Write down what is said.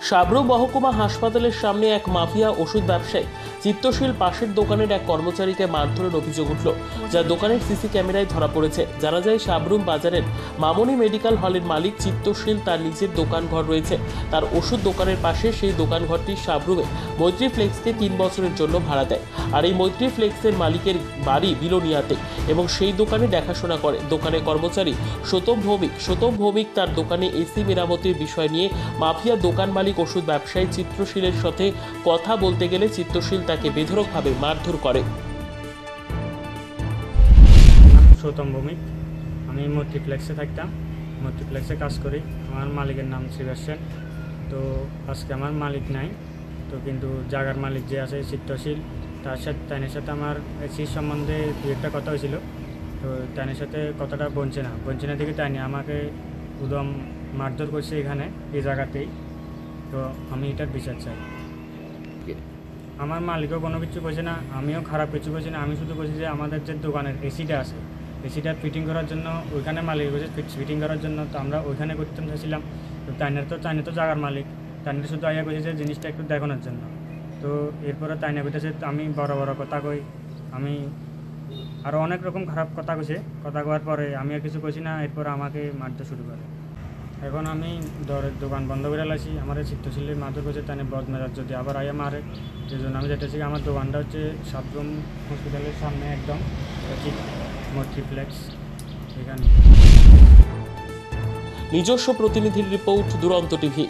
সাবরুম মহকুমা হাসপাতালের সামনে এক মাফিয়া ওষুধ ব্যবসায়ী চিত্তশীল পাশের দোকানের এক কর্মচারীকে মারধরের অভিযোগ উঠল, যা দোকানের সিসি ক্যামেরায় ধরা পড়েছে। জানা যায়, সাবরুম বাজারের মামনি মেডিকেল হলের মালিক চিত্তশীল তার নিজের দোকানঘর রয়েছে। তার ওষুধ দোকানের পাশে সেই দোকানঘরটি সাবরুমে মৈত্রী ফ্লেক্সকে 3 বছরের জন্য ভাড়া দেয়। আর এই মৈত্রী ফ্লেক্সের মালিকের বাড়ি বিলোনিয়াতে এবং সেই দোকানে দেখাশোনা করে দোকানের কর্মচারী সতম ভৌমিক। তার দোকানে এসি মেরামতির বিষয় নিয়ে মাফিয়া দোকান মালিক ওষুধ ব্যবসায়ী চিত্তশীলের সাথে কথা বলতে গেলে চিত্তশীল তাকে বেধড়কভাবে মারধর করে। সতম ভৌমিক, আমি মৈত্রীপ্লেক্সে থাকতাম, মৈত্রীপ্লেক্সে কাজ করি। আমার মালিকের নাম শ্রীবাস সেন। তো আজকে আমার মালিক নাই, তো কিন্তু জায়গার মালিক যে আছে চিত্তশীল, তাইনের সাথে আমার এসির সম্বন্ধে দু একটা কথা হয়েছিল। তো তাইনের সাথে কথাটা বনছে না দিকে তাইনি আমাকে উদম মারধর করছে এখানে এই জায়গাতেই। তো আমি এটার বিচার চাই। আমার মালিকও কোনো কিছু করছে না, আমিও খারাপ কিছু করছি না। আমি শুধু বলছি যে আমাদের যে দোকানের এসিটা আছে, এসিটা ফিটিং করার জন্য ওইখানে মালিক বলছে ফিটিং করার জন্য, তো আমরা ওইখানে করতে চাইছিলাম। তো তাইনে তো জায়গার মালিক, তাইনে শুধু আইয়া কইছে যে জিনিসটা একটু দেখানোর জন্য। তো এরপরে তাইনে কইতেছে আমি বড় বড় কথা কই, আমি আরও অনেক রকম খারাপ কথা কইছে। কথা কওয়ার পরে আমি আর কিছু কইছি না, এরপর আমাকে মারতে শুরু করে। এখন আমি দোকান বন্ধ করে লাইছি। আমার চিত্তশীলের মারধর করছে, তাই বদমেজাজ যদি আবার আইয়া মারে, সেই জন্য আমি যেতেছি। আমার দোকানটা হচ্ছে সাবরুম হসপিটালের সামনে, একদম মৈত্রীপ্লেক্স এখানে। নিজস্ব প্রতিনিধির রিপোর্ট, দুরন্ত টিভি।